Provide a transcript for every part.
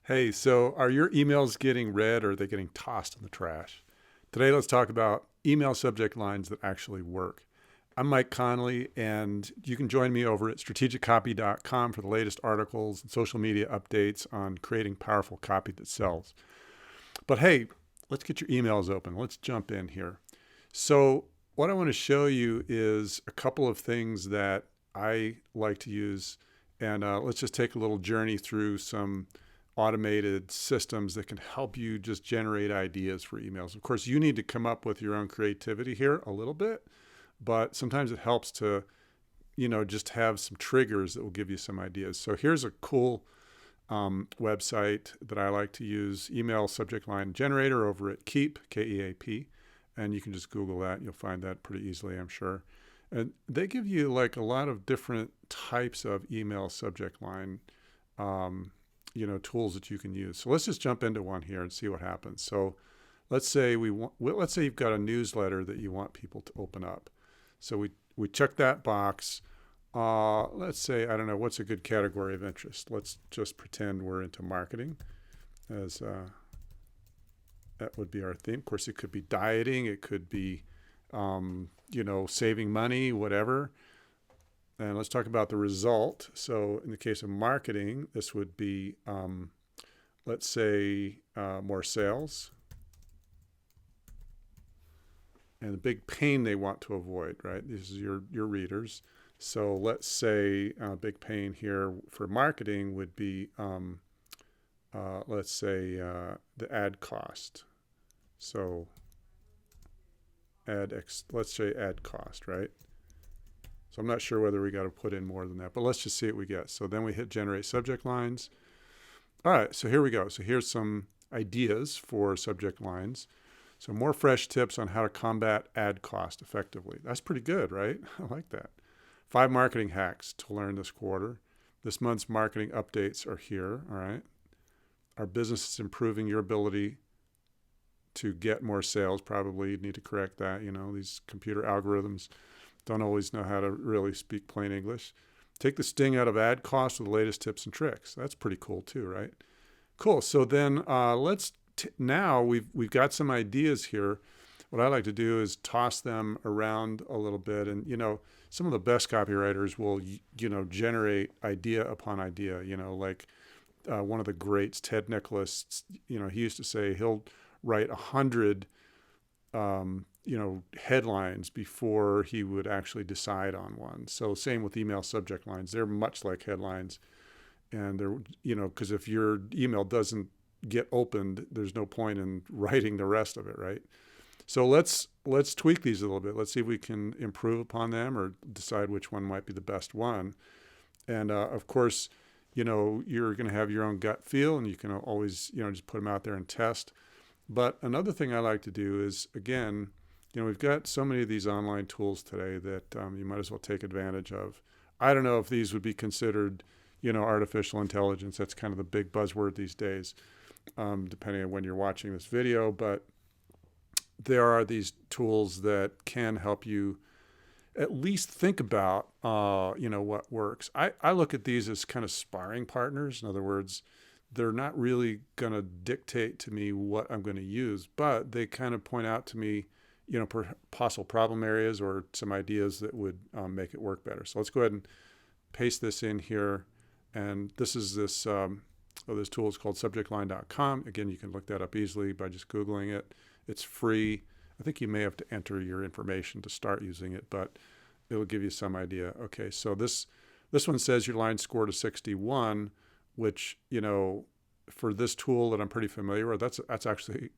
Hey, so are your emails getting read or are they getting tossed in the trash? Today, let's talk about email subject lines that actually work. I'm Mike Connolly, and you can join me over at strategiccopy.com for the latest articles and social media updates on creating powerful copy that sells. But hey, let's get your emails open. Let's jump in here. So, what I want to show you is a couple of things that I like to use, and let's just take a little journey through some automated systems that can help you just generate ideas for emails. Of course, you need to come up with your own creativity here a little bit, but sometimes it helps to, just have some triggers that will give you some ideas. So here's a cool website that I like to use, email subject line generator over at Keap, Keap. And you can just Google that. You'll find that pretty easily, I'm sure. And they give you like a lot of different types of email subject line tools that you can use. So let's just jump into one here and see what happens. So let's say you've got a newsletter that you want people to open up. So we check that box. Let's say, I don't know, what's a good category of interest? Let's just pretend we're into marketing, as that would be our theme. Of course, it could be dieting, it could be saving money, whatever. And let's talk about the result. So in the case of marketing, this would be, let's say, more sales. And the big pain they want to avoid, right? This is your readers. So let's say big pain here for marketing would be, let's say, the ad cost. So let's say ad cost, right? So I'm not sure whether we got to put in more than that, but let's just see what we get. So then we hit generate subject lines. All right, so here we go. So here's some ideas for subject lines. So more fresh tips on how to combat ad cost effectively. That's pretty good, right? I like that. 5 marketing hacks to learn this quarter. This month's marketing updates are here, all right? Our business is improving your ability to get more sales. Probably you need to correct that. These computer algorithms don't always know how to really speak plain English. Take the sting out of ad costs with the latest tips and tricks. That's pretty cool too, right? Cool. So then now we've got some ideas here. What I like to do is toss them around a little bit, and some of the best copywriters will generate idea upon idea. Like one of the greats, Ted Nicholas. He used to say he'll write 100 headlines before he would actually decide on one. So same with email subject lines. They're much like headlines. And they're, because if your email doesn't get opened, there's no point in writing the rest of it, right? So let's tweak these a little bit. Let's see if we can improve upon them or decide which one might be the best one. And of course, you're going to have your own gut feel, and you can always, just put them out there and test. But another thing I like to do is, again, we've got so many of these online tools today that you might as well take advantage of. I don't know if these would be considered, artificial intelligence. That's kind of the big buzzword these days, depending on when you're watching this video. But there are these tools that can help you at least think about, what works. I look at these as kind of sparring partners. In other words, they're not really going to dictate to me what I'm going to use, but they kind of point out to me, possible problem areas or some ideas that would make it work better. So let's go ahead and paste this in here. And this tool is called subjectline.com. Again, you can look that up easily by just Googling it. It's free. I think you may have to enter your information to start using it, but it'll give you some idea. Okay, so this one says your line scored a 61, which, for this tool that I'm pretty familiar with, that's actually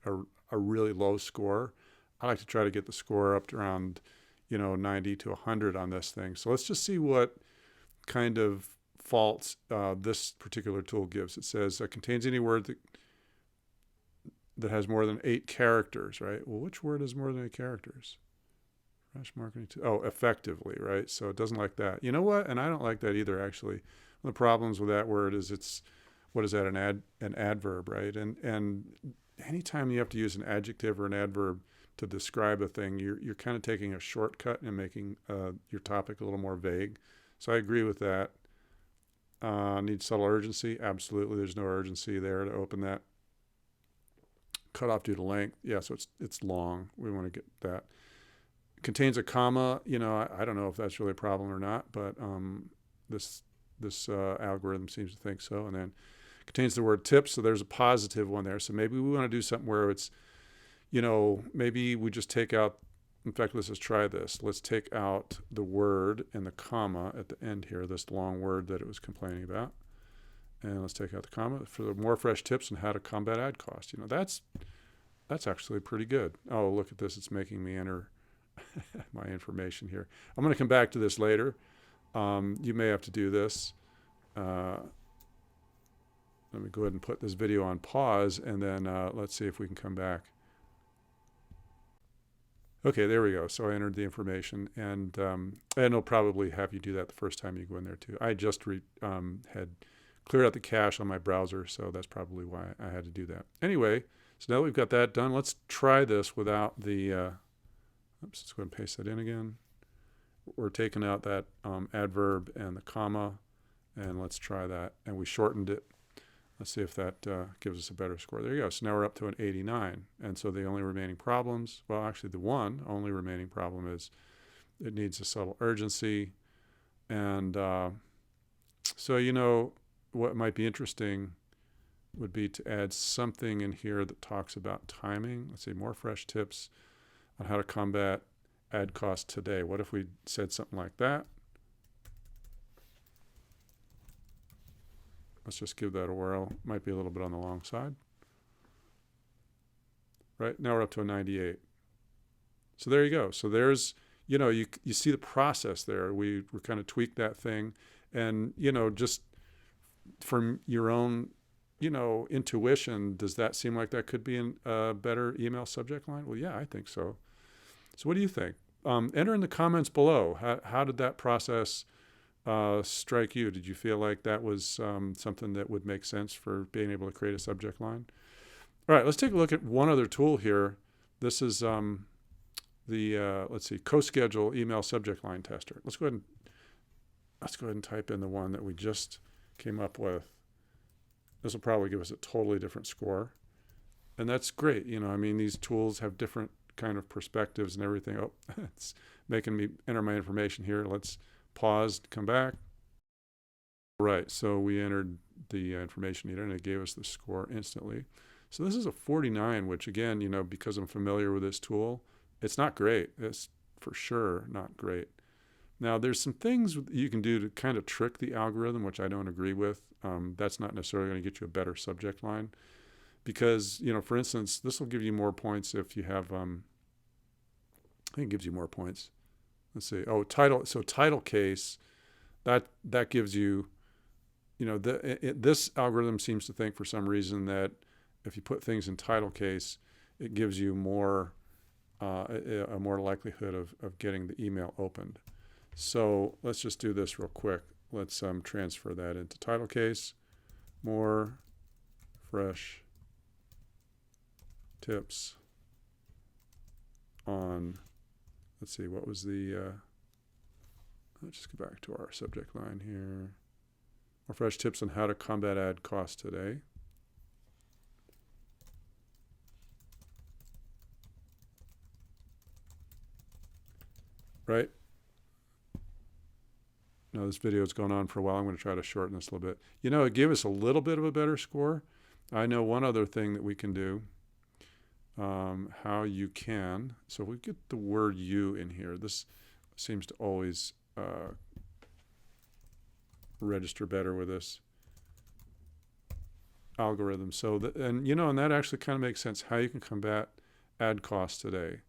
a really low score. I like to try to get the score up to around, 90 to 100 on this thing. So let's just see what kind of faults this particular tool gives. It says contains any word that has more than 8 characters, right? Well, which word has more than 8 characters? Fresh marketing tool. Oh, effectively, right? So it doesn't like that. You know what? And I don't like that either, actually. One of the problems with that word is it's, what is that, an adverb, right? And anytime you have to use an adjective or an adverb to describe a thing, you're kind of taking a shortcut and making your topic a little more vague. So I agree with that. Needs subtle urgency. Absolutely. There's no urgency there to open that. Cut off due to length. Yeah, so it's long. We want to get that. Contains a comma. I don't know if that's really a problem or not, but this algorithm seems to think so. And then contains the word tips, so there's a positive one there. So maybe we want to do something where it's, maybe we just take out, in fact, let's just try this. Let's take out the word and the comma at the end here, this long word that it was complaining about. And let's take out the comma for the more fresh tips on how to combat ad cost. That's actually pretty good. Oh, look at this. It's making me enter my information here. I'm going to come back to this later. You may have to do this. Let me go ahead and put this video on pause, and then let's see if we can come back. Okay, there we go. So I entered the information, and it'll probably have you do that the first time you go in there too. I just had cleared out the cache on my browser, so that's probably why I had to do that. Anyway, so now that we've got that done, let's try this without the, oops, let's go ahead and paste that in again. We're taking out that adverb and the comma, and let's try that. And we shortened it. Let's see if that gives us a better score. There you go. So now we're up to an 89. And so the only remaining problems, well, actually the one only remaining problem is it needs a subtle urgency. And so, what might be interesting would be to add something in here that talks about timing. Let's see, more fresh tips on how to combat ad cost today. What if we said something like that? Let's just give that a whirl. Might be a little bit on the long side. Right, now we're up to a 98. So there you go. So there's, you see the process there. We kind of tweaked that thing. And, just from your own, intuition, does that seem like that could be a better email subject line? Well, yeah, I think so. So what do you think? Enter in the comments below. How did that process strike you? Did you feel like that was something that would make sense for being able to create a subject line? All right, let's take a look at one other tool here. This is let's see, CoSchedule email subject line tester. Let's go ahead and type in the one that we just came up with. This will probably give us a totally different score. And that's great. These tools have different kind of perspectives and everything. Oh, it's making me enter my information here. Let's pause, come back. Right, so we entered the information needed, and it gave us the score instantly. So this is a 49, which again, because I'm familiar with this tool, it's not great. It's for sure not great. Now, there's some things you can do to kind of trick the algorithm, which I don't agree with. That's not necessarily going to get you a better subject line. Because, for instance, this will give you more points if you have, I think it gives you more points. Let's see. Oh, title. So title case, that gives you, this algorithm seems to think for some reason that if you put things in title case, it gives you more, a more likelihood of getting the email opened. So let's just do this real quick. Let's transfer that into title case. More fresh tips on, let's see, what was the, let's just go back to our subject line here. More fresh tips on how to combat ad cost today. Right? Now this video has gone on for a while. I'm going to try to shorten this a little bit. It gave us a little bit of a better score. I know one other thing that we can do. How you can. So we get the word you in here. This seems to always register better with this algorithm. So, and that actually kind of makes sense how you can combat ad costs today.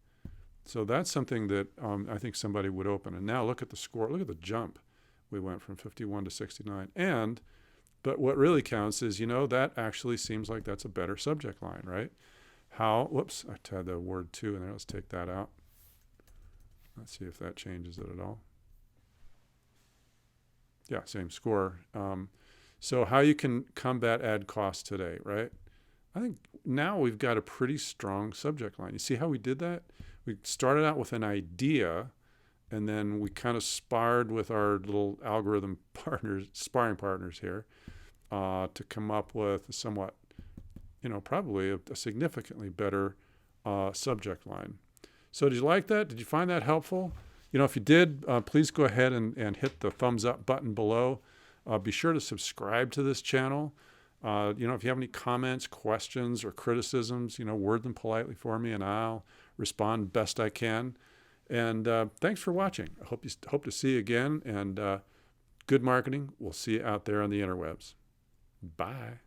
So that's something that I think somebody would open. And now look at the score. Look at the jump. We went from 51 to 69. But what really counts is, that actually seems like that's a better subject line, right? Whoops, I had the word to in there. Let's take that out. Let's see if that changes it at all. Yeah, same score. So how you can combat ad costs today, right? I think now we've got a pretty strong subject line. You see how we did that? We started out with an idea, And then we kind of sparred with our little algorithm partners, sparring partners here, to come up with a somewhat, probably a significantly better subject line. So did you like that? Did you find that helpful? If you did, please go ahead and hit the thumbs up button below. Be sure to subscribe to this channel. If you have any comments, questions, or criticisms, word them politely for me, and I'll respond best I can. And thanks for watching. I hope to see you again. And good marketing. We'll see you out there on the interwebs. Bye.